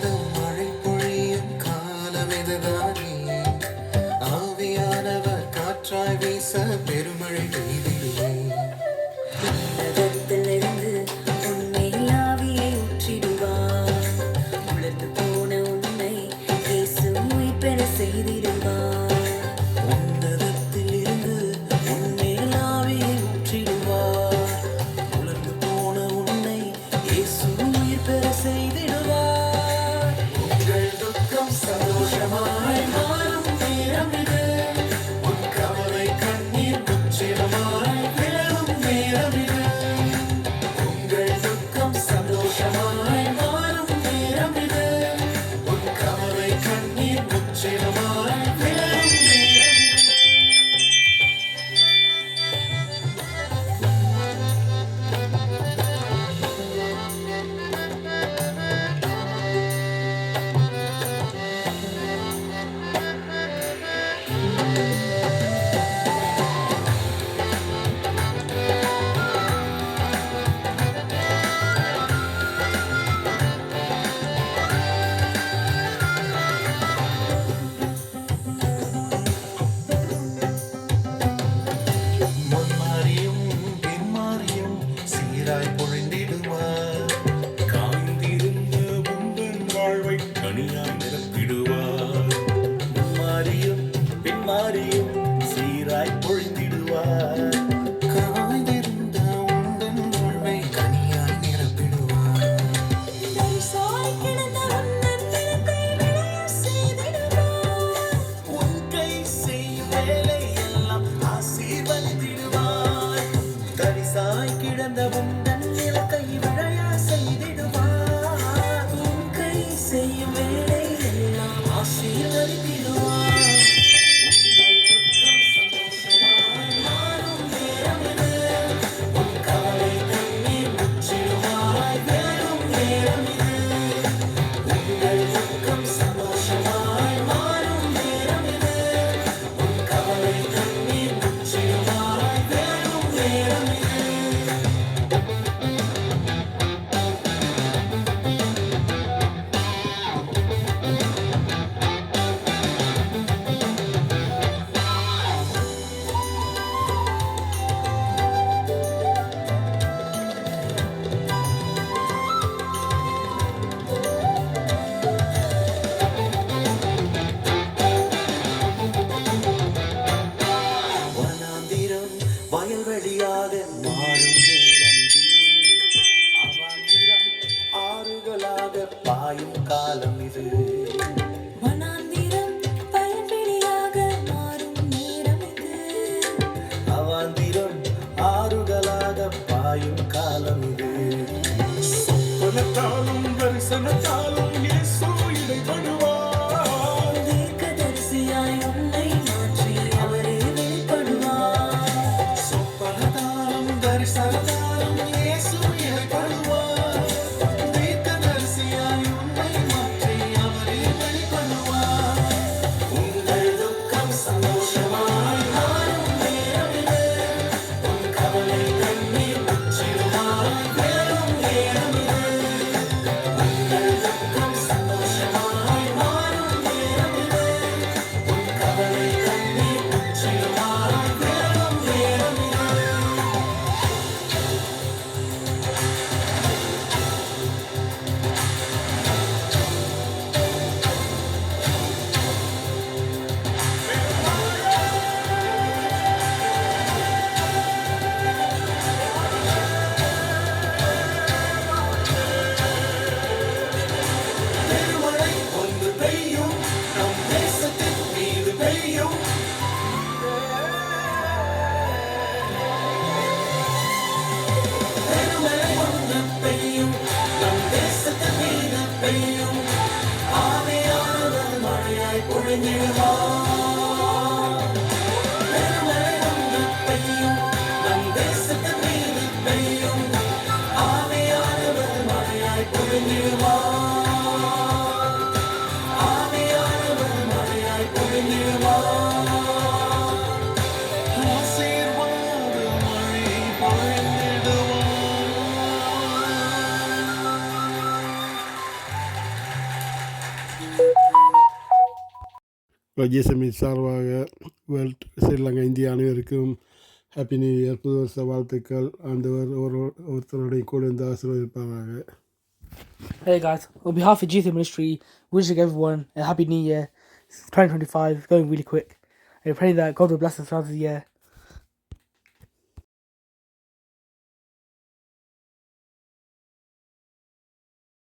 மழை பொழியும் காலம் இதுதானே. ஆவியானவர் காற்றாய் வீச பெருமழை பெய்திடுவேன். உன்னதத்திலிருந்து உன்மேல் ஆவியை ஊற்றிடுவார். உலர்ந்து போன உன்னை இயேசு உயிர் பெற செய்திடுவார். உன்னதத்திலிருந்து உன்மேல் ஆவியை ஊற்றிடுவார். உலர்ந்து போன உன்னை இயேசு உயிர் பெற செய்திடுவார். உங்கள் துக்கம் சந்தோஷமாய் மாறும் நேரம் இது. உன் கவலை கண்ணீர் முற்றிலுமாய் விலகும் நேரம் இது. உங்கள் துக்கம் சந்தோஷமாய் மாறும் நேரம் இது. உன் கவலை கண்ணீர் முற்றிலுமாய் விலகும் நேரம் இது. முன்மாறியும் பின்மாறியும் சீராய் பொழிந்திடுவார். காய்ந்திருந்த உந்தன் வாழ்வை கனியாய் நிரப்பிடுவார். முன்மாறியும் பின்மாறியும் சீராய் பொழிந்திடுவார். காய்ந்திருந்த உந்தன் வாழ்வை கனியாய் நிரப்பிடுவார். தரிசாய் கிடந்த உன்னன் நிலத்தை விளைய செய்திடுவார். உன் கை செய்யும் வேலை எல்லாம் ஆசீர்வதித்திடுவார். தரிசாய் கிடந்த உந்தன் நிலத்தை விளைய செய்திடுவார். உன் கை செய்யும் வேலை எல்லாம் ஆசீர்வதித்திடுவார். உங்கள் துக்கம் சந்தோஷமாய் மாறும் நேரம் இது. உன் கவலை கண்ணீர் முற்றிலுமாய் விலகும் நேரம் இது. உங்கள் துக்கம் சந்தோஷமாய் மாறும் நேரம் இது. உன் கவலை கண்ணீர் முற்றிலுமாய் விலகும் நேரம் இது. வனாந்திரம் வயல்வெளியாக மாறும் நேரம் இது. அவாந்திரம் ஆறுகளாக பாயும் காலம் இது. வனாந்திரம் வயல்வெளியாக மாறும் நேரம் இது. அவாந்திரம் ஆறுகளாக பாயும் காலம் இது. சொப்பனத்தாலும் தரிசனத்தாலும் இயேசு இடைப்படுவார். தீர்க்கதரிசியாய் உன்னை மாற்றி அவரே வெளிப்படுவார். சொப்பனத்தாலும் தரிசனத்தாலும் இயேசு இடைப்படுவார். தீர்க்கதரிசியாய் உன்னை மாற்றி அவரே வெளிப்படுவார். உங்கள் துக்கம் சந்தோஷமாய் மாறும் நேரம் இது. உன் கவலை கண்ணீர் முற்றிலுமாய் விலகும் நேரம் இது. உங்கள் துக்கம் சந்தோஷமாய் மாறும் நேரம் இது. உன் கவலை கண்ணீர் முற்றிலுமாய் விலகும் நேரம் இது. பெருமழை ஒன்று பெய்யும் நம் தேசத்தின் மீது பெய்யும். பெருமழை ஒன்று பெய்யும் நம் தேசத்தின் மீது பெய்யும். ஆவியானவர் மழையாய் பொழிந்திடுவார். பெருமழை ஒன்று பெய்யும் நம் தேசத்தின் மீது பெய்யும். ஆவியானவர் மழையாய் பொழிந்திடுவார். ஆவியானவர் மழையாய் பொழிந்திடுவார். ஆசீர்வாத மழை பொழிந்திடுவார். ஜேசமி சார்பாக வேர்ல்ட் ஸ்ரீலங்கா இந்திய அனைவருக்கும் ஹாப்பி நியூ இயர், புது வருஷ வாழ்த்துக்கள். ஆண்டவர் ஒருத்தருடைய கூட இருந்து ஆசீர்வதிப்பாராக. Hey guys, on behalf of GC Ministry, we wish everyone a happy new year. It's 2025, going really quick. I pray that God will bless us throughout the year